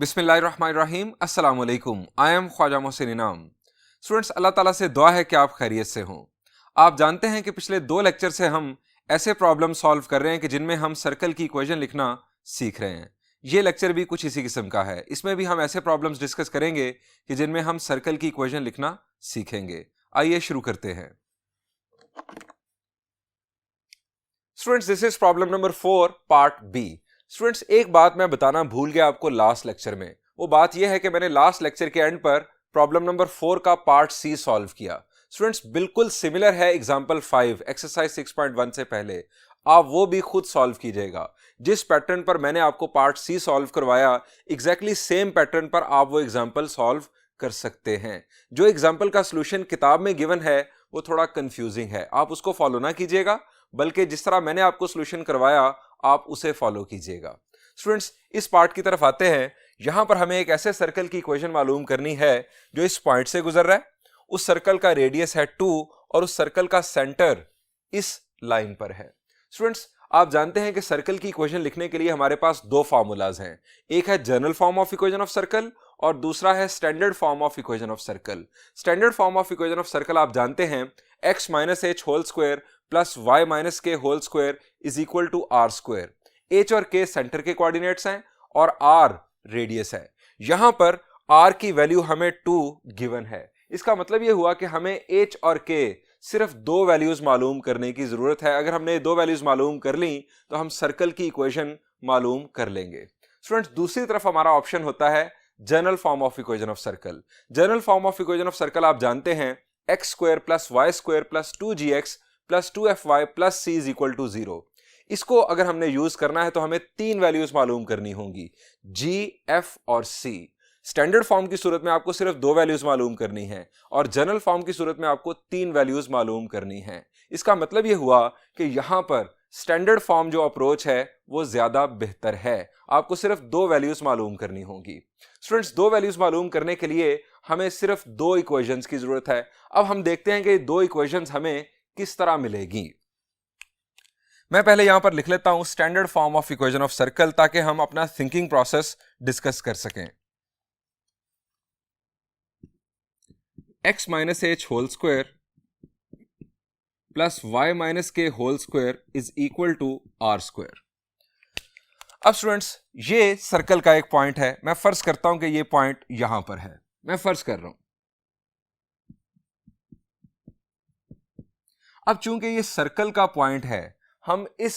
बिस्मिल्लाहिर्रहमानिर्रहीम अस्सलाम वालेकुम। आई एम ख्वाजा मोहसिन इनाम। स्टूडेंट्स, अल्लाह ताला से दुआ है कि आप खैरियत से हों। आप जानते हैं कि पिछले 2 लेक्चर से हम ऐसे प्रॉब्लम सॉल्व कर रहे हैं कि जिनमें हम सर्कल की इक्वेशन लिखना सीख रहे हैं। ये लेक्चर भी कुछ इसी किस्म का है। इसमें भी हम ऐसे प्रॉब्लम्स डिस्कस करेंगे कि जिनमें हम सर्कल की इक्वेशन लिखना सीखेंगे। आइए शुरू करते हैं। Students, this is problem number 4 part B. Students, एक बात मैं बताना भूल गया आपको लास्ट लेक्चर में। वो बात यह है कि मैंने लास्ट लेक्चर के एंड पर प्रॉब्लम नंबर 4 का पार्ट सी सॉल्व किया। स्टूडेंट्स, बिल्कुल सिमिलर है एग्जांपल 5 एक्सरसाइज 6.1 से पहले। आप वो भी खुद सॉल्व कीजिएगा। जिस पैटर्न पर मैंने आपको पार्ट सी सॉल्व करवाया, एग्जैक्टली सेम पैटर्न पर आप वो एग्जांपल सॉल्व कर सकते हैं। जो एग्जांपल का सॉल्यूशन किताब में गिवन है वो थोड़ा कंफ्यूजिंग है, आप उसको फॉलो ना कीजिएगा, बल्कि जिस तरह मैंने आपको सॉल्यूशन करवाया आप उसे फॉलो कीजिएगा। स्टूडेंट्स, इस पार्ट की तरफ आते हैं। यहां पर हमें एक ऐसे सर्कल की इक्वेशन मालूम करनी है जो इस पॉइंट से गुजर रहा है। उस सर्कल का रेडियस है 2 और उस सर्कल का सेंटर इस लाइन पर है। स्टूडेंट्स, आप जानते हैं कि सर्कल की इक्वेशन लिखने के लिए हमारे पास 2 फार्मूलाज हैं। एक है general form of equation of circle और दूसरा है standard form of equation of circle. Standard form of equation of circle आप जानते हैं x minus H whole square plus Y minus K whole square is equal to R square. H और K centre के coordinates हैं और are radius है। यहां पर आर की वैल्यू हमें 2 गिवन है। इसका मतलब यह हुआ कि हमें एच और के सिर्फ 2 वैल्यूज मालूम करने की जरूरत है। अगर हमने 2 वैल्यूज मालूम कर ली तो हम सर्कल की इक्वेशन मालूम कर लेंगे। स्टूडेंट्स, दूसरी तरफ हमारा ऑप्शन होता है general form of equation of circle. General form of equation of circle आप जानते हैं x square plus y square plus 2gx plus 2fy plus C is equal to 0। इसको अगर हमने यूज करना है तो हमें 3 वैल्यूज मालूम करनी होंगी, g, f और c। स्टैंडर्ड फॉर्म की सूरत में आपको सिर्फ 2 वैल्यूज मालूम करनी है और जनरल फॉर्म की सूरत में आपको 3 वैल्यूज मालूम करनी है। इसका मतलब यह हुआ कि यहां पर स्टैंडर्ड फॉर्म जो अप्रोच है वो ज्यादा बेहतर है। आपको सिर्फ 2 वैल्यूज मालूम करनी होंगी। स्टूडेंट्स, 2 वैल्यूज मालूम करने के लिए हमें सिर्फ 2 इक्वेशंस की जरूरत है। अब हम देखते हैं कि 2 इक्वेशंस हमें किस तरह मिलेगी। मैं पहले यहां पर लिख लेता हूं standard form of equation of circle, ताकि हम अपना थिंकिंग प्रोसेस डिस्कस कर सकें। x minus H whole square plus Y minus K whole square is equal to R square. अब स्टूडेंट्स, ये सर्कल का एक पॉइंट है। मैं फर्ज करता हूं कि ये पॉइंट यहां पर है। मैं फर्ज कर रहा हूं। अब चूंकि ये सर्कल का पॉइंट है, हम इस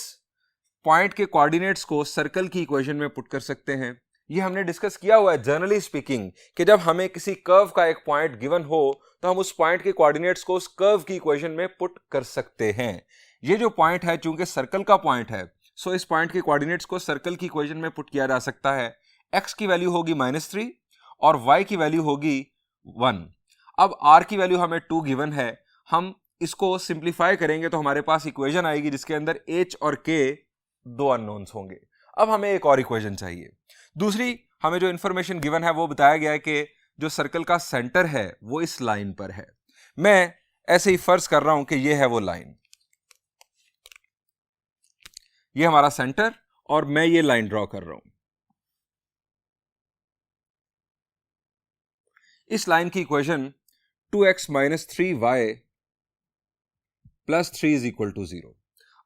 पॉइंट के कोऑर्डिनेट्स को सर्कल की इक्वेशन में पुट कर सकते हैं। ये हमने डिस्कस किया हुआ है जनरली स्पीकिंग कि जब हमें किसी कर्व का एक पॉइंट गिवन हो तो हम उस पॉइंट के कोऑर्डिनेट्स को उस कर्व की इक्वेशन में पुट कर सकते हैं। ये जो पॉइंट है चूंकि सर्कल का पॉइंट है, सो इस पॉइंट के कोऑर्डिनेट्स को सर्कल की इक्वेशन में पुट किया जा सकता है। x की वैल्यू होगी -3 और y की वैल्यू होगी 1। अब r की वैल्यू हमें 2 गिवन है। हम इसको सिंप्लीफाई करेंगे तो हमारे पास इक्वेशन आएगी जिसके अंदर h और k 2 अननोन्स होंगे। अब हमें एक और इक्वेशन चाहिए। दूसरी हमें जो इंफॉर्मेशन गिवन है वो बताया गया है कि जो सर्कल का सेंटर है वो इस लाइन पर है। मैं ऐसे ही फर्ज कर रहा हूं कि ये है वो लाइन, ये हमारा सेंटर और मैं ये लाइन ड्रॉ कर रहा हूं। इस लाइन की equation 2x minus 3y plus 3 is equal to 0।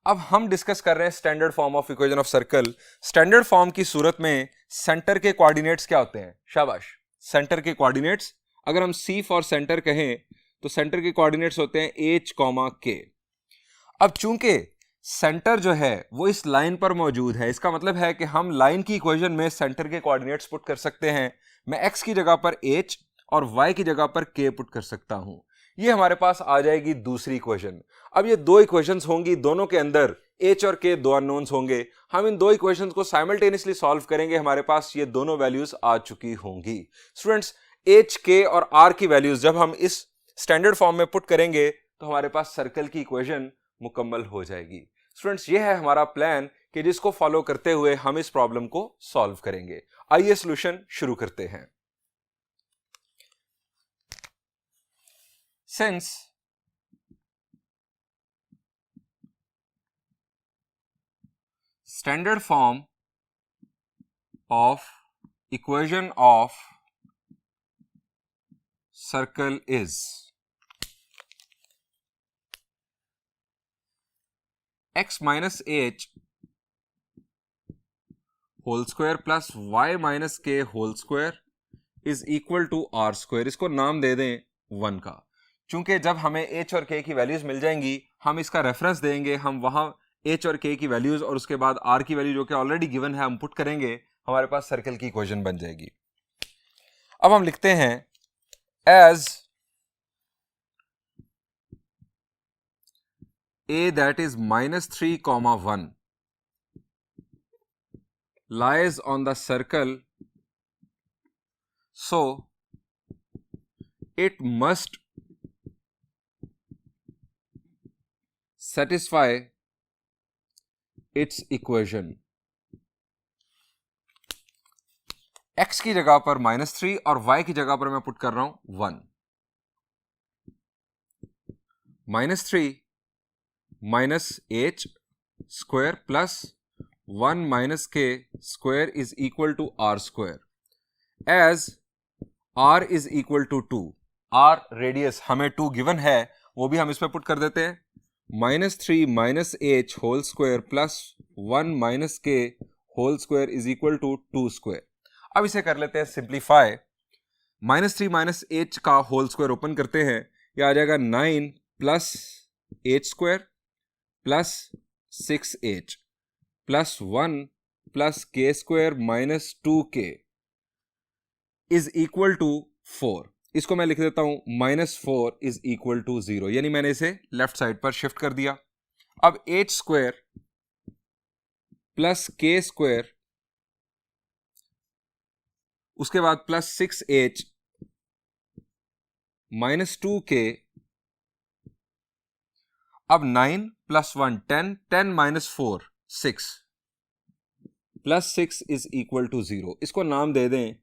अब हम डिस्कस कर रहे हैं standard form of equation of circle. Standard form की सूरत में सेंटर के कोऑर्डिनेट्स क्या होते हैं? शाबाश, सेंटर के कोऑर्डिनेट्स अगर हम C फॉर सेंटर कहें तो सेंटर के कोऑर्डिनेट्स होते हैं h, k। अब चूंकि सेंटर जो है वो इस लाइन पर मौजूद है, इसका मतलब है कि हम लाइन की इक्वेशन में सेंटर के कोऑर्डिनेट्स पुट कर सकते हैं। मैं x की जगह पर h और y की जगह पर k पुट कर सकता हूं। ये हमारे पास आ जाएगी दूसरी इक्वेशन। अब ये 2 इक्वेशंस होंगी, दोनों के अंदर h और k 2 अननोन्स होंगे। हम इन 2 इक्वेशंस को साइमल्टेनियसली सॉल्व करेंगे, हमारे पास ये दोनों वैल्यूज आ चुकी होंगी। स्टूडेंट्स, h, k और r की वैल्यूज जब हम इस स्टैंडर्ड फॉर्म में पुट करेंगे तो हमारे पास सर्कल की इक्वेशन मुकम्मल हो जाएगी। स्टूडेंट्स, ये है हमारा प्लान कि जिसको फॉलो करते हुए हम इस प्रॉब्लम को सॉल्व करेंगे। आइए सॉल्यूशन शुरू करते हैं। Since standard form of equation of circle is x minus h whole square plus y minus k whole square is equal to r square. इसको नाम दे दें 1 का, चूंकि जब हमें h और k की वैल्यूज मिल जाएंगी हम इसका रेफरेंस देंगे, हम वहां h और k की वैल्यूज और उसके बाद r की वैल्यू जो कि ऑलरेडी गिवन है हम पुट करेंगे, हमारे पास सर्कल की इक्वेशन बन जाएगी. अब हम लिखते हैं as a that is -3, 1 lies on the circle, so it must satisfy its equation. x की जगह पर -3 और y की जगह पर मैं पुट कर रहा हूं 1. -3 minus h square plus 1 minus k square is equal to r square. As r is equal to 2, r radius हमें 2 गिवन है, वो भी हम इस पे पुट कर देते हैं. -3 minus h whole square plus 1 minus k whole square is equal to 2 square. अब इसे कर लेते हैं सिंप्लीफाई. -3 minus h का होल स्क्वायर ओपन करते हैं, यह आ जाएगा 9 plus h square plus 6h plus 1 plus k square minus 2k is equal to 4. इसको मैं लिख देता हूं -4 is equal to 0, यानी मैंने इसे लेफ्ट साइड पर शिफ्ट कर दिया. अब h square plus k square उसके बाद प्लस 6h माइनस 2k. अब 9 plus 1 10, 10 minus 4 6 plus 6 is equal to 0. इसको नाम दे दें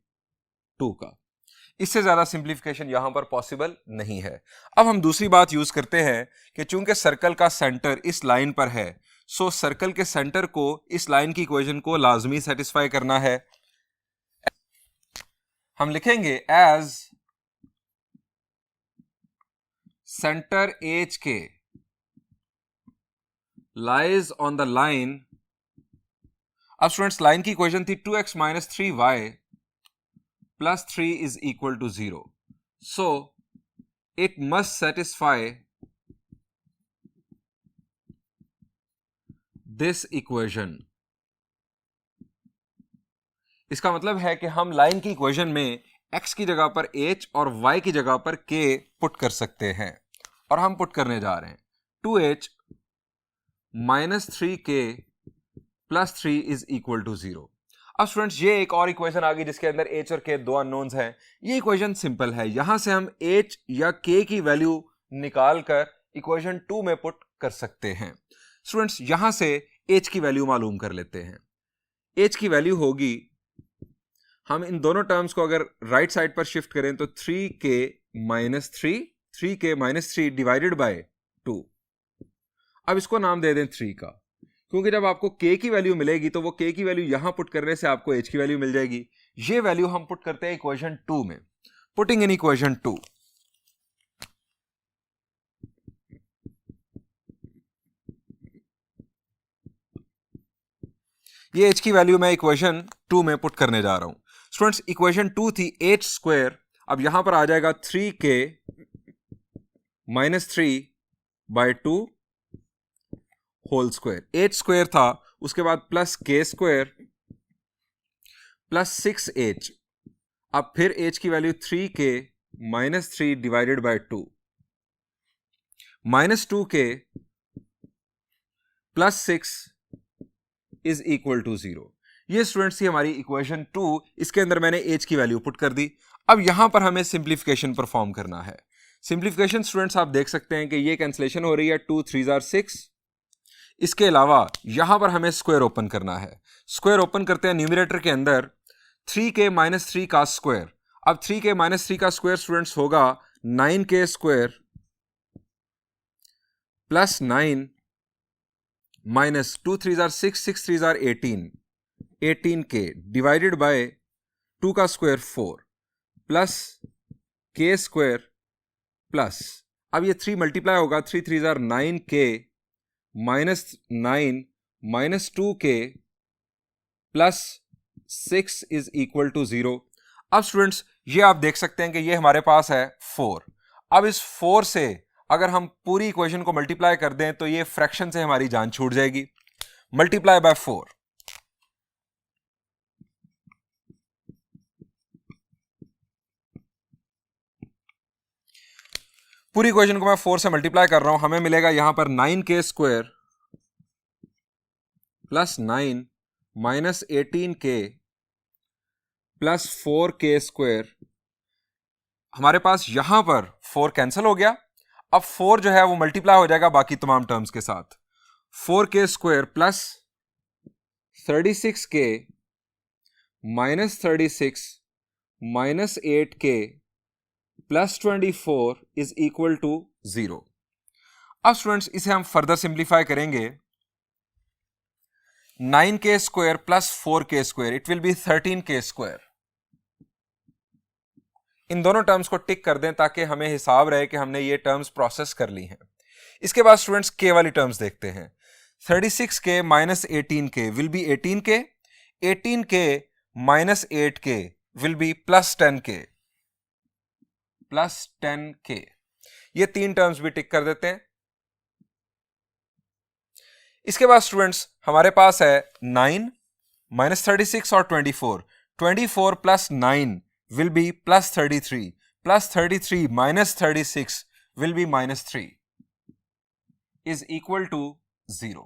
2 का. इससे ज्यादा सिंप्लीफिकेशन यहां पर पॉसिबल नहीं है. अब हम दूसरी बात यूज करते हैं कि चूंकि सर्कल का सेंटर इस लाइन पर है, सो सर्कल के सेंटर को इस लाइन की इक्वेशन को लाजमी सेटिस्फाई करना है. हम लिखेंगे एज सेंटर एज के lies on the line. अब स्टूडेंट्स लाइन की इक्वेशन थी 2x minus 3y plus 3 is equal to 0. So it must satisfy this equation. इसका मतलब है कि हम लाइन की इक्वेशन में x की जगह पर h और y की जगह पर k पुट कर सकते हैं, और हम पुट करने जा रहे हैं 2h minus 3k plus 3 is equal to 0. अब स्टूडेंट्स ये एक और इक्वेशन आ गई जिसके अंदर h और k दो अननोन्स हैं. ये इक्वेशन सिंपल है, यहां से हम h या k की वैल्यू निकाल कर इक्वेशन 2 में पुट कर सकते हैं. स्टूडेंट्स यहां से h की वैल्यू मालूम कर लेते हैं. h की वैल्यू होगी, हम इन दोनों टर्म्स को अगर राइट साइड पर शिफ्ट करें तो 3k minus 3k minus 3 divided by 2. अब इसको नाम दे दें 3 का, क्योंकि जब आपको k की वैल्यू मिलेगी तो वो k की वैल्यू यहां पुट करने से आपको h की वैल्यू मिल जाएगी. ये वैल्यू हम पुट करते हैं इक्वेशन 2 में. पुटिंग इन इक्वेशन 2, ये h की वैल्यू मैं इक्वेशन 2 में पुट करने जा रहा हूं. स्टूडेंट्स इक्वेशन 2 थी h स्क्वायर, अब यहां पर आ जाएगा 3k minus 3 by 2 whole square. h square था, उसके बाद plus k square plus 6h. अब फिर h की value 3k minus 3 divided by 2 minus 2k plus 6 is equal to 0. ये स्टूडेंट्स थी हमारी इक्वेशन 2. इसके अंदर मैंने h की वैल्यू पुट कर दी. अब यहां पर हमें सिंप्लीफिकेशन परफॉर्म करना है. सिंप्लीफिकेशन स्टूडेंट्स आप देख सकते हैं कि ये कैंसिलेशन हो रही है, 2 3 are 6. इसके अलावा यहां पर हमें स्क्वायर ओपन करना है. स्क्वायर ओपन करते हैं न्यूमरेटर के अंदर 3k माइनस 3 का स्क्वायर. अब 3k माइनस 3 का स्क्वायर स्टूडेंट्स होगा 9k square plus 9 minus 2 3 are 6, 6 3 are 18, 18k divided by 2 का square 4 plus k square plus, अब ये 3 मल्टीप्लाई होगा, 3 3 जार 9k minus 9 minus 2k plus 6 is equal to 0। अब स्टूडेंट्स ये आप देख सकते हैं कि ये हमारे पास है 4। अब इस 4 से अगर हम पूरी इक्वेशन को मल्टीप्लाई कर दें तो ये फ्रैक्शन से हमारी जान छूट जाएगी। मल्टीप्लाई बाय 4, पूरी इक्वेशन को मैं 4 से मल्टीप्लाई कर रहा हूं, हमें मिलेगा यहां पर 9k square plus 9 minus 18k plus 4k square. हमारे पास यहां पर 4 कैंसिल हो गया, अब 4 जो है वो मल्टीप्लाई हो जाएगा बाकी तमाम टर्म्स के साथ। 4k square plus 36k minus 36 minus 8k plus 24 is equal to 0। अब स्टूडेंट्स इसे हम फर्दर सिंप्लीफाई करेंगे। 9k square plus 4k square, it will be 13k square. इन दोनों टर्म्स को टिक कर दें ताकि हमें हिसाब रहे कि हमने ये टर्म्स प्रोसेस कर ली हैं। इसके बाद स्टूडेंट्स k वाली टर्म्स देखते हैं। 36k minus 18k will be 18k, 18k minus 8k will be plus 10k, plus 10k। ये 3 टर्म्स भी टिक कर देते हैं। इसके बाद स्टूडेंट्स हमारे पास है 9 माइनस 36 और 24, 24 plus 9 will be plus 33, plus 33 minus 36 will be minus 3 is equal to 0।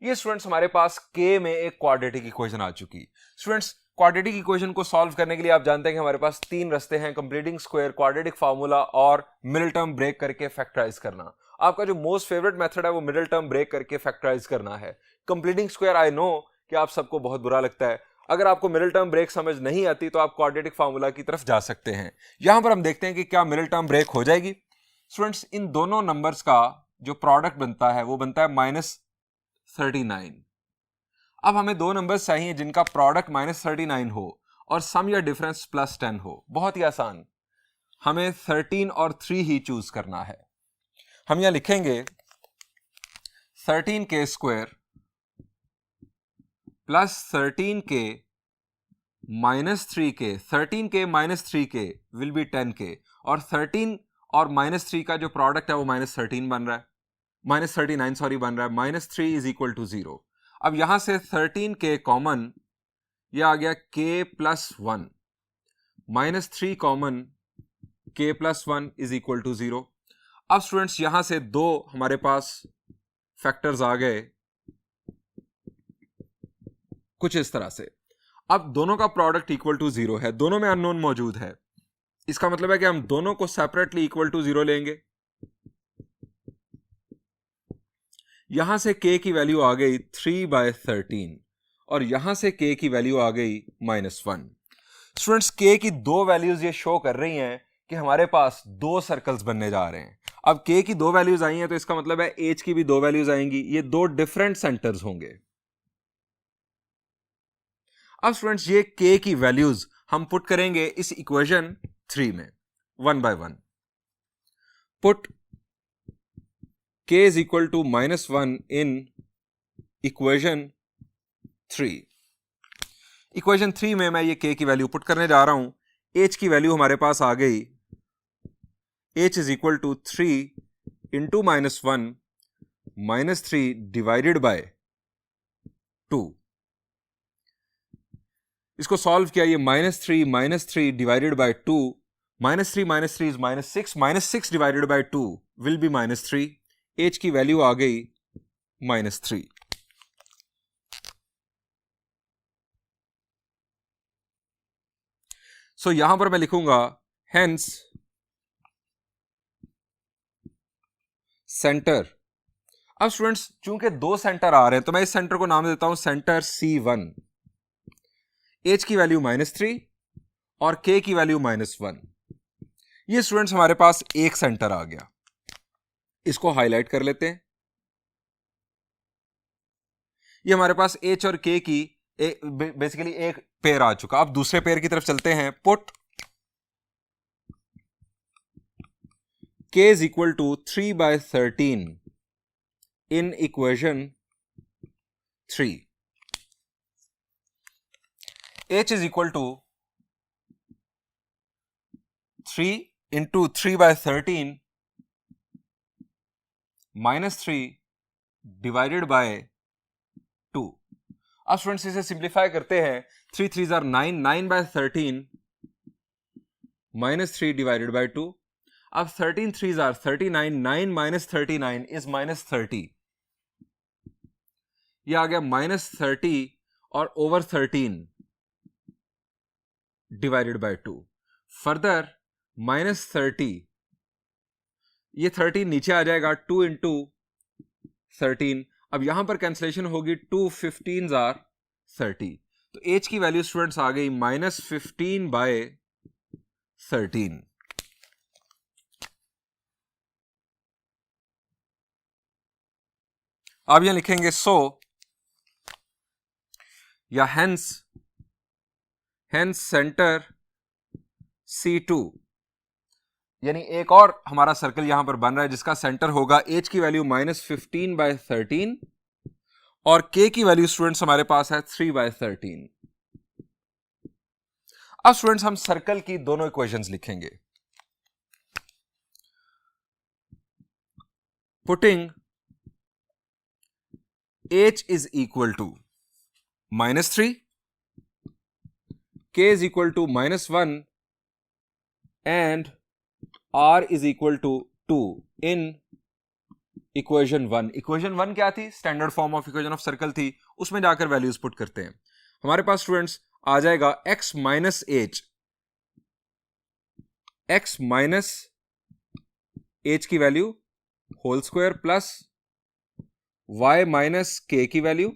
ये स्टूडेंट्स हमारे पास k में एक क्वाड्रेटिक इक्वेशन आ चुकी। स्टूडेंट्स क्वाड्रेटिक इक्वेशन को सॉल्व करने के लिए आप जानते हैं कि हमारे पास 3 रास्ते हैं, कंप्लीटिंग स्क्वायर, क्वाड्रेटिक फार्मूला और मिडिल टर्म ब्रेक करके फैक्टराइज करना। आपका जो मोस्ट फेवरेट मेथड है वो मिडिल टर्म ब्रेक करके फैक्टराइज करना है। कंप्लीटिंग स्क्वायर आई नो कि आप सबको बहुत बुरा लगता है, अगर आपको मिडिल टर्म ब्रेक समझ नहीं आती तो आप क्वाड्रेटिक फार्मूला की तरफ जा सकते हैं। यहां पर हम देखते हैं कि क्या मिडिल टर्म ब्रेक हो जाएगी। स्टूडेंट्स इन दोनों नंबर्स का जो प्रोडक्ट बनता है वो बनता है -39। अब हमें दो नंबर्स चाहिए जिनका प्रोडक्ट -39 हो और सम या डिफरेंस +10 हो। बहुत ही आसान, हमें 13 और 3 ही चूज करना है। हम यहां लिखेंगे 13k square plus 13k minus 3k, 13k minus 3k will be 10k, और 13 और -3 का जो प्रोडक्ट है वो -13 बन रहा है, -39 सॉरी बन रहा है, -3 इज इक्वल टू 0। अब यहां से 13k कॉमन, यह आ गया k plus 1, -3 common, k plus 1 is equal to 0। अब स्टूडेंट्स यहां से दो हमारे पास फैक्टर्स आ गए कुछ इस तरह से। अब दोनों का प्रोडक्ट इक्वल टू 0 है, दोनों में अननोन मौजूद है। इसका मतलब है कि हम दोनों को सेपरेटली इक्वल टू 0 लेंगे। यहां से k की वैल्यू आ गई 3/13 और यहां से k की वैल्यू आ गई -1। स्टूडेंट्स k की दो वैल्यूज ये शो कर रही हैं कि हमारे पास दो सर्कल्स बनने जा रहे हैं। अब k की दो वैल्यूज आई हैं तो इसका मतलब है h की भी दो वैल्यूज आएंगी, ये दो डिफरेंट सेंटर्स होंगे। अब स्टूडेंट्स ये k की वैल्यूज हम पुट करेंगे इस इक्वेशन 3 में 1 by 1। Put k is equal to -1 in equation 3। Equation 3 में मैं ये k की वैल्यू पुट करने जा रहा हूं। h की वैल्यू हमारे पास आ गई, h is equal to 3 into -1 -3 divided by 2। इसको सॉल्व किया, ये -3 divided by 2, -3 is -6 divided by 2 will be -3। h की वैल्यू आ गई -3। सो यहां पर मैं लिखूंगा हेंस सेंटर। अब स्टूडेंट्स चूंकि दो सेंटर आ रहे हैं तो मैं इस सेंटर को नाम देता हूं सेंटर C1। h की वैल्यू -3 और k की वैल्यू -1। ये स्टूडेंट्स हमारे पास एक सेंटर आ गया, इसको हाईलाइट कर लेते हैं। ये हमारे पास h और k की बेसिकली एक पेयर आ चुका। अब दूसरे पेयर की तरफ चलते हैं। Put k is equal to 3/13 in equation 3. h is equal to 3 into 3/13 minus 3 divided by 2. अब स्टूडेंट्स इसे सिंप्लीफाई करते हैं। 3 3s are 9, 9/13 minus 3 divided by 2. अब 13 3s are 39, 9 minus 39 is minus 30. ये आ गया minus 30 और over 13 divided by 2. Further minus 30, ये 13 नीचे आ जाएगा, 2 into 13. अब यहां पर कैंसिलेशन होगी, 2 15s are 30. तो h की वैल्यू स्टूडेंट्स आ गई -15/13. अब यहां लिखेंगे सो या हेंस सेंटर C2, यानी एक और हमारा सर्कल यहां पर बन रहा है जिसका सेंटर होगा, h की वैल्यू -15/13 और k की वैल्यू स्टूडेंट्स हमारे पास है 3/13. अब स्टूडेंट्स हम सर्कल की दोनों इक्वेशंस लिखेंगे। Putting h is equal to -3, k is equal to -1 and r is equal to 2 in equation 1. Equation 1 क्या थी? Standard form of equation of circle थी, उसमें जाकर वैल्यूज पुट करते हैं। हमारे पास स्टूडेंट्स आ जाएगा x माइनस h की value whole square plus y minus k की value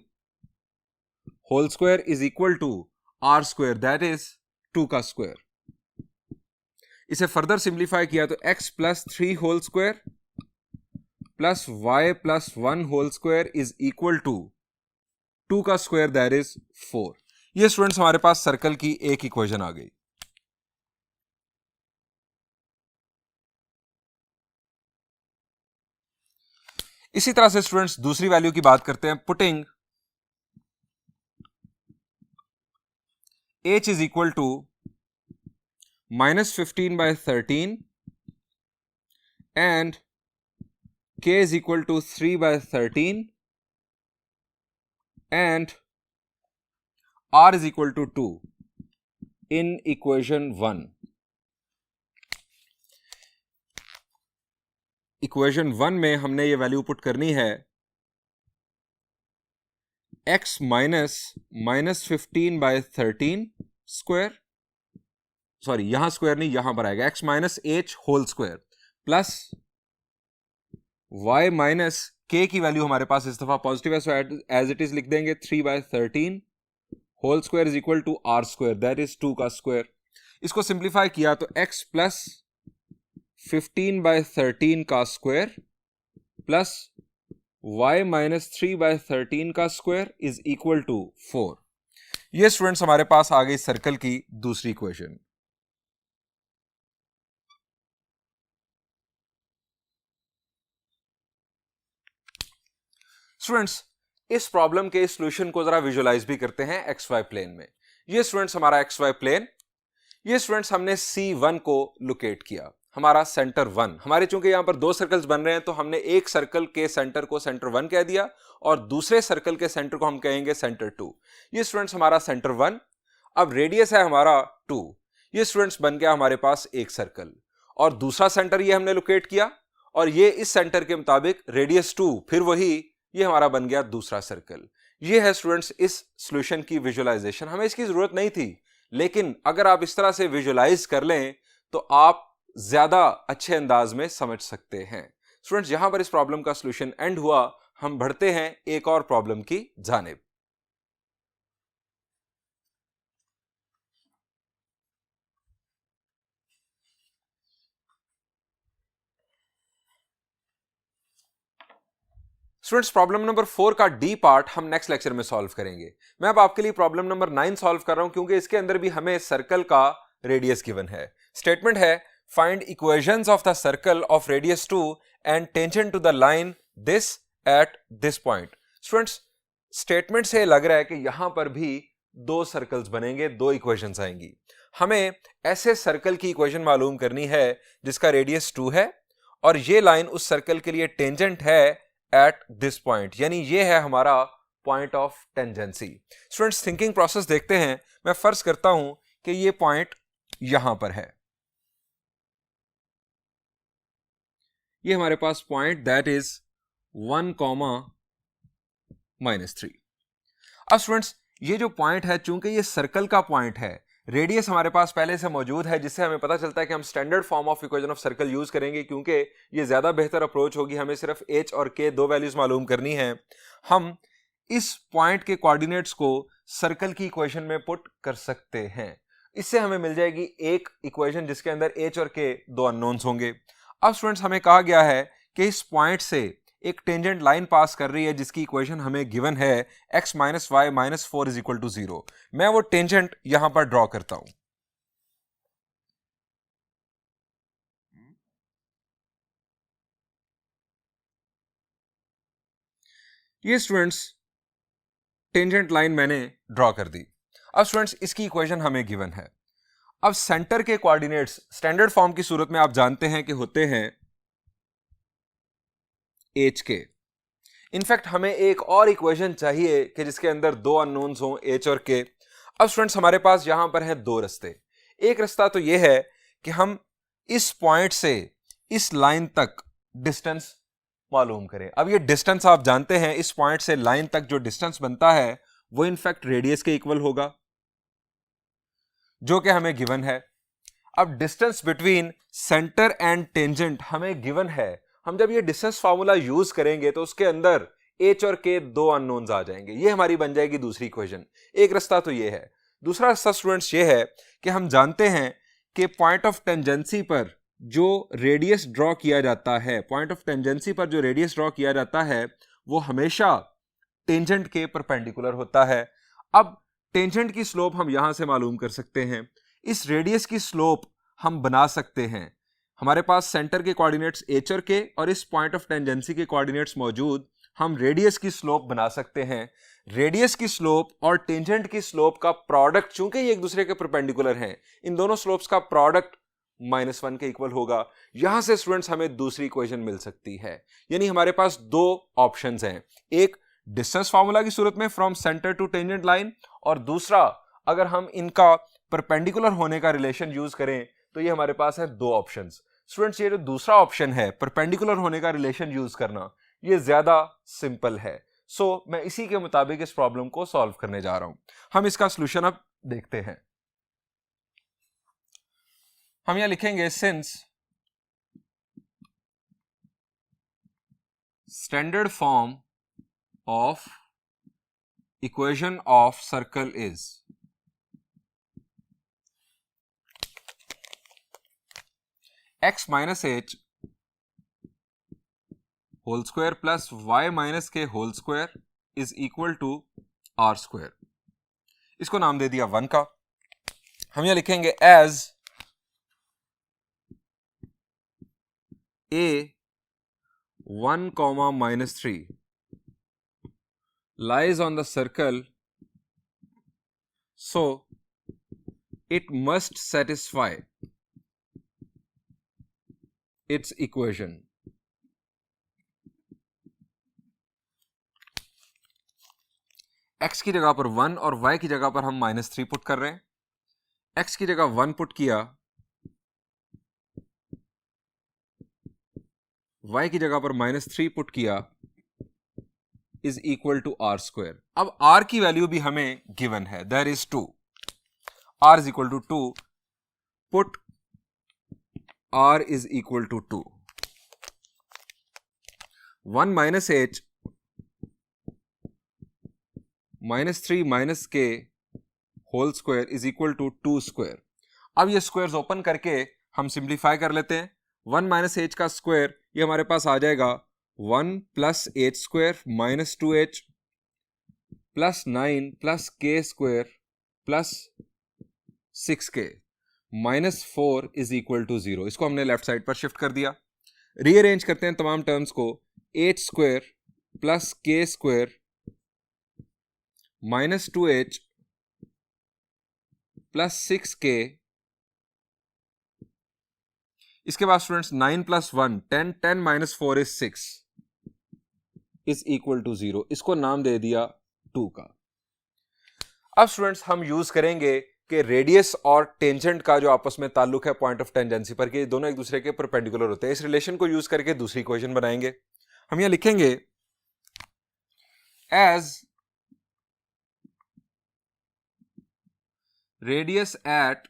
whole square is equal to r square, that is 2 का स्क्वायर. इसे फर्दर सिंप्लीफाई किया तो x plus 3 whole square plus y plus 1 whole square is equal to 2 का square, that is 4. ये students हमारे पास circle की एक इक्वेशन आ गई। इसी तरह से स्टूडेंट्स दूसरी वैल्यू की बात करते हैं। Putting h is equal to -15/13 and k is equal to 3/13 and r is equal to 2 in equation 1. Equation 1 में हमने ये वैल्यू पुट करनी है x माइनस -15/13 स्क्वायर, सॉरी यहां स्क्वायर नहीं, यहां पर आएगा x minus h whole square plus y minus k की वैल्यू हमारे पास इस दफा पॉजिटिव है, सो एज इट इज लिख देंगे 3/13 whole square is equal to r square, that is 2 का स्क्वायर. इसको सिंप्लीफाई किया तो x प्लस 15/13 का स्क्वायर प्लस y माइनस 3/13 का स्क्वायर इज इक्वल टू 4. ये स्टूडेंट्स हमारे पास आ गई सर्कल की दूसरी इक्वेशन. स्टूडेंट्स इस प्रॉब्लम के सॉल्यूशन को जरा विजुअलाइज भी करते हैं एक्स वाई प्लेन में. ये स्टूडेंट्स हमारा एक्स वाई प्लेन, ये स्टूडेंट्स हमने C1 को लोकेट किया, हमारा सेंटर 1. हमारे चूंकि यहां पर दो सर्कल्स बन रहे हैं तो हमने एक सर्कल के सेंटर को सेंटर 1 कह दिया और दूसरे सर्कल के सेंटर को हम कहेंगे सेंटर 2. ये स्टूडेंट्स हमारा सेंटर 1. अब रेडियस है हमारा 2. ये स्टूडेंट्स बन गया हमारे पास एक सर्कल और दूसरा सेंटर ये हमने लोकेट किया और ये इस सेंटर के मुताबिक रेडियस 2, फिर वही ये हमारा बन गया दूसरा सर्कल. ये है स्टूडेंट्स इस सॉल्यूशन की विजुअलाइजेशन. हमें इसकी जरूरत नहीं थी, लेकिन अगर आप इस तरह से विजुअलाइज कर लें तो आप ज्यादा अच्छे अंदाज में समझ सकते हैं. स्टूडेंट्स यहां पर इस प्रॉब्लम का सॉल्यूशन एंड हुआ. हम बढ़ते हैं एक और प्रॉब्लम की जानिब. स्टूडेंट्स प्रॉब्लम नंबर 4 का डी पार्ट हम नेक्स्ट लेक्चर में सॉल्व करेंगे। मैं अब आपके लिए प्रॉब्लम नंबर 9 सॉल्व कर रहा हूं क्योंकि इसके अंदर भी हमें सर्कल का रेडियस गिवन है। स्टेटमेंट है find equations of the circle of radius 2 and tangent to the line this at this point. Students statement से लग रहा है कि यहां पर भी दो सर्कल्स बनेंगे, दो इक्वेशंस आएंगी। हमें ऐसे सर्कल की इक्वेशन मालूम करनी है जिसका रेडियस 2 है और ये लाइन उस सर्कल के लिए टेंजेंट है एट दिस पॉइंट, यानी ये है हमारा point of tangency. Students thinking process देखते हैं। मैं फर्ज करता हूं कि ये पॉइंट यहां पर है, ये हमारे पास पॉइंट दैट इज 1,-3। अब स्टूडेंट्स ये जो पॉइंट है, चूंकि ये सर्कल का पॉइंट है, रेडियस हमारे पास पहले से मौजूद है, जिससे हमें पता चलता है कि हम standard form of equation of circle use करेंगे क्योंकि ये ज्यादा बेहतर अप्रोच होगी। हमें सिर्फ h और k दो वैल्यूज मालूम करनी है। हम इस पॉइंट के कोऑर्डिनेट्स को सर्कल की इक्वेशन में पुट कर सकते हैं। इससे हमें मिल जाएगी एक इक्वेशन जिसके अंदर h और k दो अननोन्स होंगे। अब स्टूडेंट्स हमें कहा गया है कि इस पॉइंट से एक टेंजेंट लाइन पास कर रही है जिसकी इक्वेशन हमें गिवन है x - y - 4 = 0। मैं वो टेंजेंट यहां पर ड्रॉ करता हूं। ये स्टूडेंट्स टेंजेंट लाइन मैंने ड्रॉ कर दी। अब स्टूडेंट्स इसकी इक्वेशन हमें गिवन है। अब सेंटर के कोऑर्डिनेट्स स्टैंडर्ड फॉर्म की सूरत में आप जानते हैं कि होते हैं एच के। इनफैक्ट हमें एक और इक्वेशन चाहिए कि जिसके अंदर दो अननोन्स हों एच और के। अब स्टूडेंट्स हमारे पास यहां पर है दो रास्ते। एक रास्ता तो यह है कि हम इस पॉइंट से इस लाइन तक डिस्टेंस मालूम करें। अब ये डिस्टेंस आप जानते हैं, इस पॉइंट से लाइन तक जो डिस्टेंस बनता है वो इनफैक्ट रेडियस के इक्वल होगा जो कि हमें गिवन है। अब distance between centre and tangent हमें गिवन है। हम जब ये डिस्टेंस फार्मूला यूज करेंगे तो उसके अंदर h और k दो अननोन्स आ जाएंगे। ये हमारी बन जाएगी दूसरी इक्वेशन। एक रास्ता तो ये है। दूसरा रास्ता स्टूडेंट्स ये है कि हम जानते हैं कि पॉइंट ऑफ टेंजेंसी पर जो रेडियस ड्रॉ किया जाता है, पॉइंट ऑफ टेंजेंसी पर जो रेडियस ड्रॉ किया जाता है वो हमेशा टेंजेंट के परपेंडिकुलर होता है। अब टेंजेंट की स्लोप हम यहां से मालूम कर सकते हैं। इस रेडियस की स्लोप हम बना सकते हैं। हमारे पास सेंटर के कोऑर्डिनेट्स h और k और इस पॉइंट ऑफ टेंजेंसी के कोऑर्डिनेट्स मौजूद, हम रेडियस की स्लोप बना सकते हैं। रेडियस की स्लोप और टेंजेंट की स्लोप का प्रोडक्ट, चूंकि ये एक दूसरे के परपेंडिकुलर हैं, इन दोनों स्लोप्स का प्रोडक्ट -1 के इक्वल होगा। यहां से स्टूडेंट्स हमें दूसरी इक्वेशन मिल सकती है। यानी हमारे पास दो ऑप्शंस हैं, एक डिस्टेंस फार्मूला की सूरत में from centre to tangent line, और दूसरा अगर हम इनका परपेंडिकुलर होने का रिलेशन यूज करें तो ये हमारे पास है दो ऑप्शंस। स्टूडेंट्स ये जो दूसरा ऑप्शन है परपेंडिकुलर होने का रिलेशन यूज करना, ये ज्यादा सिंपल है। सो मैं इसी के मुताबिक इस प्रॉब्लम को सॉल्व करने जा रहा हूं। हम इसका सॉल्यूशन अब देखते हैं। हम यहां लिखेंगे since standard form of equation of circle is x - h whole square plus y - k whole square is equal to r square. इसको नाम दे दिया 1 का। हम यहां लिखेंगे as a 1, -3 lies on the circle, so it must satisfy its equation. x की जगह पर 1 और y की जगह पर हम -3 पुट कर रहे हैं। x की जगह 1 पुट किया, y की जगह पर -3 पुट किया, is equal to r square. अब r की वैल्यू भी हमें गिवन है, that is 2। r is equal to 2, put r is equal to 2। 1 - h -3 - k whole square is equal to 2 square. अब ये स्क्वायर्स ओपन करके हम सिंप्लीफाई कर लेते हैं। 1 - h का स्क्वायर ये हमारे पास आ जाएगा 1 plus H square minus 2h plus 9 plus K square plus 6k minus 4 is equal to 0। इसको हमने लेफ्ट साइड पर शिफ्ट कर दिया। रीअरेंज करते हैं तमाम टर्म्स को। H square plus K square minus 2h plus 6k। इसके बाद students 9 plus 1 10 10 minus 4 is 6 is equal to 0। इसको नाम दे दिया 2 का। अब स्टूडेंट्स हम यूज करेंगे कि रेडियस और टेंजेंट का जो आपस में ताल्लुक है पॉइंट ऑफ टेंजेंसी पर, कि दोनों एक दूसरे के परपेंडिकुलर होते हैं। इस रिलेशन को यूज करके दूसरी इक्वेशन बनाएंगे। हम यहां लिखेंगे as radius at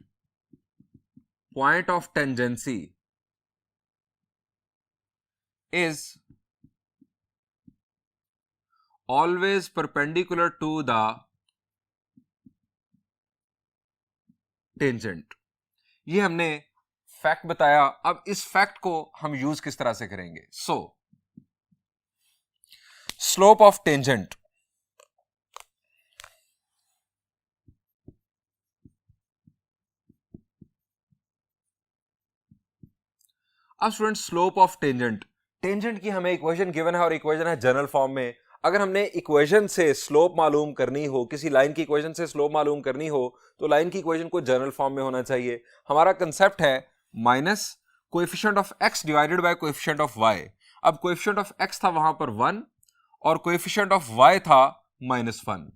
point of tangency is always perpendicular to the tangent। ये हमने फैक्ट बताया। अब इस फैक्ट को हम यूज किस तरह से करेंगे? स्लोप ऑफ टेंजेंट, अब student slope of tangent, tangent की हमें इक्वेशन गिवन है और इक्वेशन है जनरल फॉर्म में। अगर हमने इक्वेशन से स्लोप मालूम करनी हो, किसी लाइन की इक्वेशन से स्लोप मालूम करनी हो, तो लाइन की इक्वेशन को जनरल फॉर्म में होना चाहिए। हमारा कंसेप्ट है minus coefficient of x divided by coefficient of y। अब कोएफिशिएंट ऑफ x था वहां पर 1 और कोएफिशिएंट ऑफ y था -1।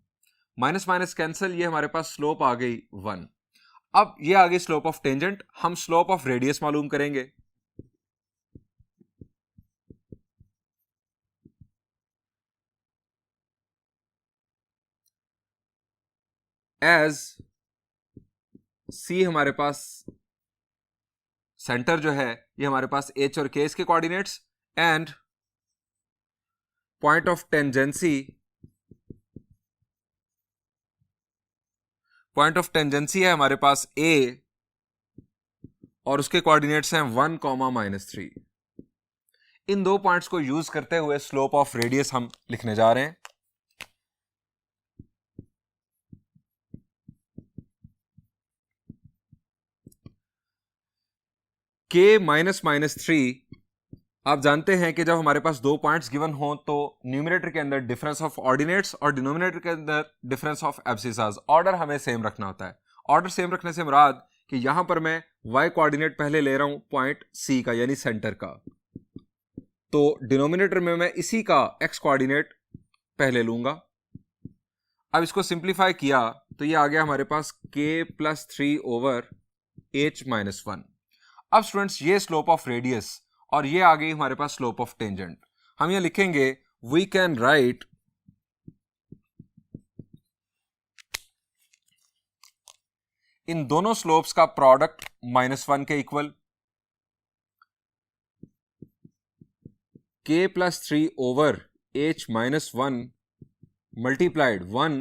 माइनस माइनस कैंसिल, ये हमारे पास स्लोप आ गई 1। अब ये आ गई स्लोप ऑफ टेंजेंट। हम स्लोप ऑफ रेडियस मालूम करेंगे। एज सी हमारे पास सेंटर जो है, ये हमारे पास एच और के इसके coordinates, and point of tangency, point of tangency है हमारे पास ए और उसके कोऑर्डिनेट्स हैं 1, -3। इन दो पॉइंट्स को यूज करते हुए स्लोप ऑफ रेडियस हम लिखने जा रहे हैं। k -3, आप जानते हैं कि जब हमारे पास दो पॉइंट्स गिवन हो तो न्यूमरेटर के अंदर डिफरेंस ऑफ ऑर्डिनेट्स और डिनोमिनेटर के अंदर डिफरेंस ऑफ एब्सिसास, ऑर्डर हमें सेम रखना होता है। ऑर्डर सेम रखने से मुराद कि यहां पर मैं y कोऑर्डिनेट पहले ले रहा हूं पॉइंट C का यानी सेंटर का, तो डिनोमिनेटर में मैं इसी का x कोऑर्डिनेट पहले लूंगा। अब इसको सिंप्लीफाई किया तो ये आ गया हमारे पास k + 3 ओवर h - 1। अब स्टूडेंट्स ये स्लोप ऑफ रेडियस और ये आ गई हमारे पास स्लोप ऑफ टेंजेंट। हम ये लिखेंगे वी कैन राइट इन दोनों स्लोप्स का प्रोडक्ट -1 के equal, k + 3 over h - 1 multiplied 1,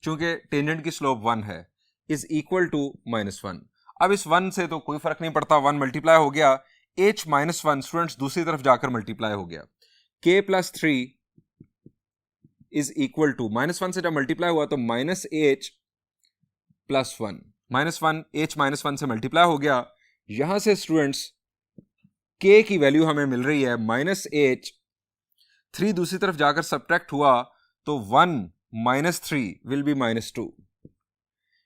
चूंकि टेंजेंट की स्लोप 1 है, इज इक्वल टू -1। अब इस 1 से तो कोई फर्क नहीं पड़ता, 1 मल्टीप्लाई हो गया, h - 1 स्टूडेंट्स दूसरी तरफ जाकर मल्टीप्लाई हो गया, k + 3 इज इक्वल टू -1 से जब मल्टीप्लाई हुआ तो -h + 1, -1 h - 1 से मल्टीप्लाई हो गया। यहां से स्टूडेंट्स k की वैल्यू हमें मिल रही है -h, 3 दूसरी तरफ जाकर सब्ट्रैक्ट हुआ तो 1 - 3 विल बी -2।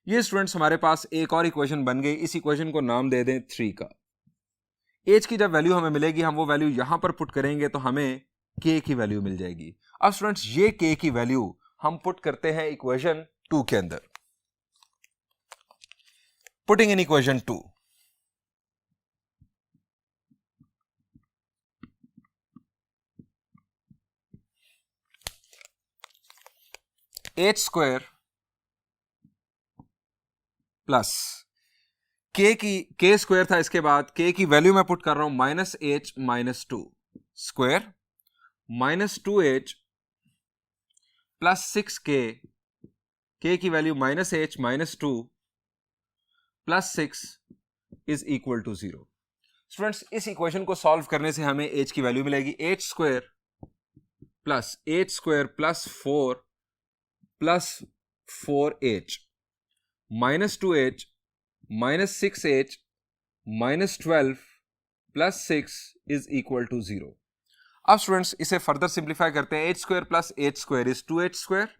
ये स्टूडेंट्स हमारे पास एक और इक्वेशन बन गई। इस इक्वेशन को नाम दे दें 3 का। एच की जब वैल्यू हमें मिलेगी, हम वो वैल्यू यहां पर पुट करेंगे तो हमें के की वैल्यू मिल जाएगी। अब स्टूडेंट्स ये के की वैल्यू हम पुट करते हैं इक्वेशन 2 के अंदर। Putting in equation 2, h² plus K square था, इसके बाद के की वैल्यू मैं पुट कर रहा हूं -h - 2 square -2h plus 6k, K की value -h - 2 plus 6 is equal to 0। Students इस इक्वेशन को सॉल्व करने से हमें h की वैल्यू मिलेगी h² plus H square plus 4 plus 4h minus 2h minus 6h minus 12 plus 6 is equal to 0। अब students इसे फर्दर सिंप्लीफाई करते हैं। H square plus H square is 2h square,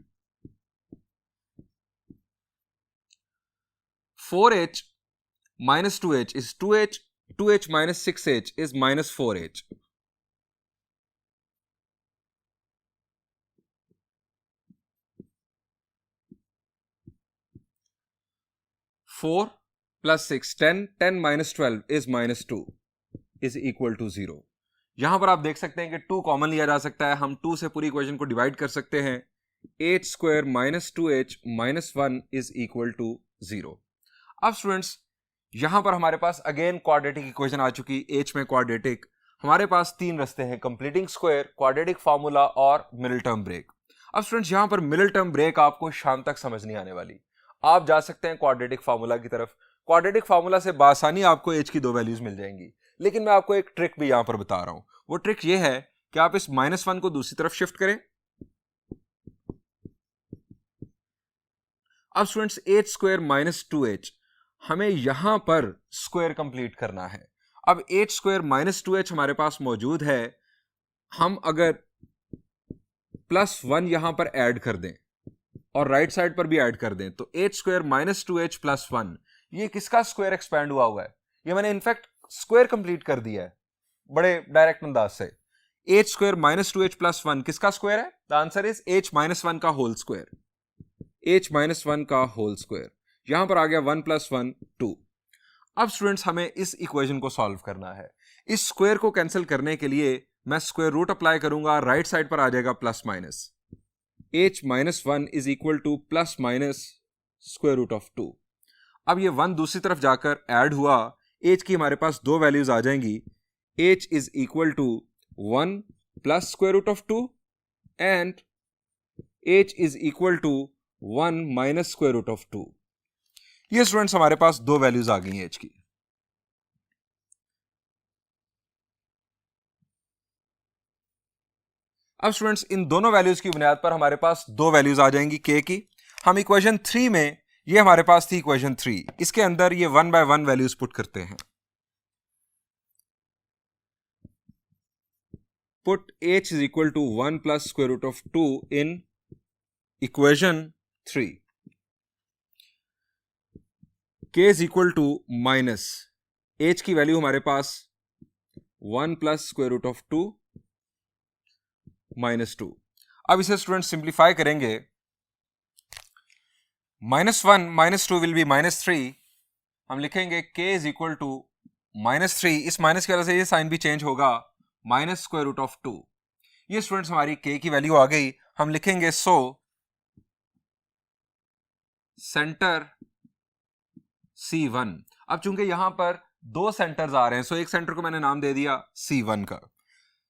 4h minus 2h is 2h, 2h minus 6h is minus 4h. 4 plus 6, 10, 10 minus 12 is minus 2 is equal to 0. यहां पर आप देख सकते हैं कि 2 कॉमन लिया जा सकता है, हम 2 से पूरी इक्वेशन को डिवाइड कर सकते हैं। h square minus 2h minus 1 is equal to 0। अब स्टूडेंट्स यहां पर हमारे पास अगेन क्वाड्रेटिक इक्वेशन आ चुकी, h में क्वाड्रेटिक। हमारे पास 3 रास्ते हैं, कंप्लीटिंग स्क्वायर, क्वाड्रेटिक फार्मूला और मिडिल टर्म ब्रेक। अब स्टूडेंट्स यहां पर मिडिल टर्म ब्रेक आपको शाम तक समझ नहीं आने वाली, आप जा सकते हैं क्वाड्रेटिक फार्मूला की तरफ। क्वाड्रेटिक फार्मूला से बासानी आपको h की 2 वैल्यूज मिल जाएंगी, लेकिन मैं आपको एक ट्रिक भी यहां पर बता रहा हूं। वो ट्रिक ये है कि आप इस -1 को दूसरी तरफ शिफ्ट करें। अब students h square minus 2h हमें यहां पर स्क्वायर कंप्लीट करना है। अब h स्क्वायर माइनस 2h हमारे पास मौजूद है, हम अगर +1 यहां पर ऐड कर दें और राइट साइड पर भी ऐड कर दें तो h square minus 2h plus 1, ये किसका स्क्वायर एक्सपैंड हुआ है? ये मैंने इनफैक्ट स्क्वायर कंप्लीट कर दिया है बड़े डायरेक्ट अंदाज से। h square minus 2h plus 1 किसका स्क्वायर है? The answer is h minus 1 का होल स्क्वायर, h माइनस 1 का होल स्क्वायर। यहां पर आ गया 1 + 1 2। अब स्टूडेंट्स हमें इस इक्वेशन को सॉल्व करना है। इस स्क्वायर को कैंसिल करने के लिए मैं स्क्वायर रूट अप्लाई करूंगा, राइट साइड पर आ जाएगा plus minus, h minus 1 is equal to plus minus square root of 2। अब ये 1 दूसरी तरफ जाकर ऐड हुआ, h की हमारे पास 2 वैल्यूज आ जाएंगी, h is equal to 1 plus square root of 2 and h is equal to 1 minus square root of 2। ये स्टूडेंट्स हमारे पास 2 वैल्यूज आ गई हैं h की। अब स्टूडेंट्स इन दोनों वैल्यूज की बुनियाद पर हमारे पास 2 वैल्यूज आ जाएंगी k की। हम इक्वेशन 3 में, ये हमारे पास थी इक्वेशन 3, इसके अंदर ये 1 by 1 वैल्यूज पुट करते हैं। Put h is equal to 1 plus square root of 2 in equation 3, k is equal to minus, h की वैल्यू हमारे पास 1 plus square root of 2 minus 2। अब इसे स्टूडेंट सिंप्लीफाई करेंगे, -1 -2 विल बी -3। हम लिखेंगे k इज इक्वल टू -3, इस minus की वजह से ये साइन भी चेंज होगा, माइनस स्क्वायर रूट ऑफ 2। ये स्टूडेंट्स हमारी k की वैल्यू आ गई। हम लिखेंगे सो सेंटर C1। अब चूंकि यहां पर 2 सेंटर्स आ रहे हैं, सो एक सेंटर को मैंने नाम दे दिया C1 का।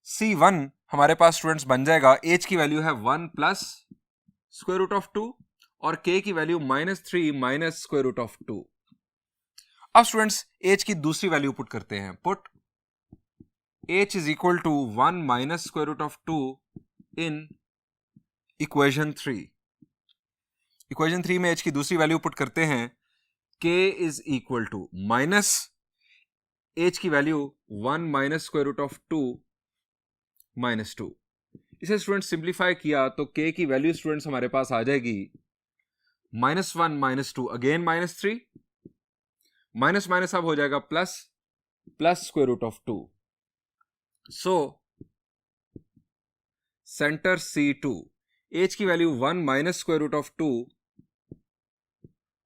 C1 हमारे पास स्टूडेंट्स बन जाएगा, h की वैल्यू है 1 प्लस स्क्वायर रूट ऑफ 2 और k की value -3 minus square root of 2। अब स्टूडेंट्स h की दूसरी वैल्यू पुट करते हैं। Put h is equal to 1 minus square root of 2 in equation 3। Equation 3 में h की दूसरी वैल्यू पुट करते हैं, k is equal to minus, h की value 1 minus square root of 2 minus 2। इसे स्टूडेंट सिंप्लीफाई किया तो k की वैल्यू स्टूडेंट्स हमारे पास आ जाएगी -1 -2 अगेन -3, माइनस माइनस अब हो जाएगा plus, plus square root of 2। So centre C2, h की value 1 minus square root of 2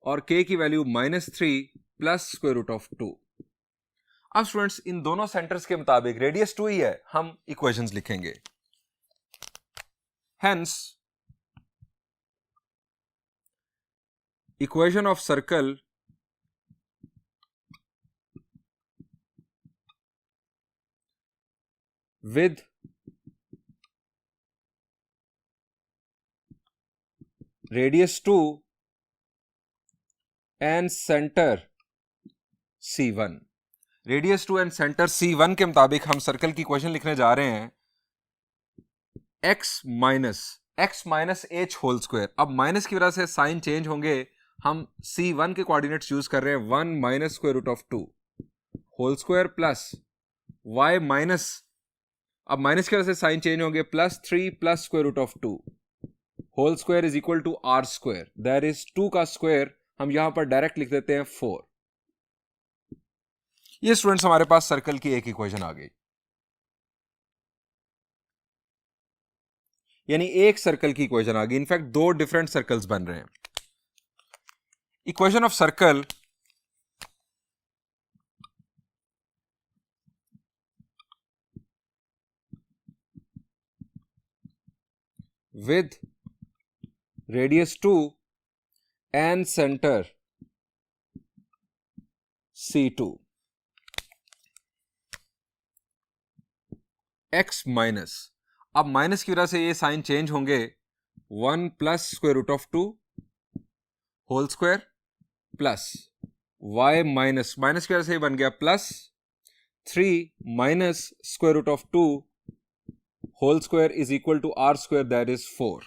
और k की value -3 plus square root of 2। अब स्टूडेंट्स इन दोनों सेंटर्स के मुताबिक रेडियस 2 ही है, हम इक्वेशंस लिखेंगे। Hence equation of circle with radius 2 and centre C1। Radius 2 and centre C1 के मुताबिक हम सर्कल की इक्वेशन लिखने जा रहे हैं। x minus H whole square. अब माइनस की वजह से साइन चेंज होंगे, हम C1 के कोऑर्डिनेट्स यूज कर रहे हैं, 1 minus square root of 2 whole square plus y minus, अब माइनस की वजह से साइन चेंज होंगे, plus 3 plus square root of 2 whole square is equal to R square, that is 2 का स्क्वायर हम यहां पर डायरेक्ट लिख देते हैं 4। ये स्टूडेंट्स हमारे पास सर्कल की एक इक्वेशन आ गई, यानी एक सर्कल की इक्वेशन आ गई। इनफैक्ट दो डिफरेंट सर्कल्स बन रहे हैं। Equation of circle with radius 2 and center C2, x minus, अब माइनस की वजह से ये साइन चेंज होंगे, 1 plus square root of 2 whole square plus y minus, minus की वजह से ये बन गया plus 3 minus square root of 2 whole square is equal to R square, that is 4।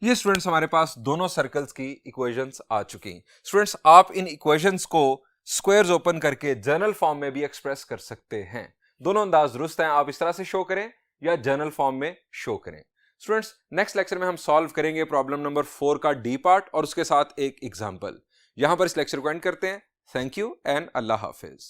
ये स्टूडेंट्स हमारे पास दोनों सर्कल्स की इक्वेशंस आ चुकी हैं। स्टूडेंट्स आप इन इक्वेशंस को स्क्वायर्स ओपन करके जर्नल फॉर्म में भी एक्सप्रेस कर सकते हैं। दोनों अंदाज दुरुस्त हैं, आप इस तरह से शो करें या जर्नल फॉर्म में शो करें। स्टूडेंट्स नेक्स्ट लेक्चर में हम सॉल्व करेंगे प्रॉब्लम नंबर 4 का डी पार्ट और उसके साथ एक एग्जाम्पल। यहां पर इस लेक्चर को एंड करते हैं। Thank you and Allah Hafiz.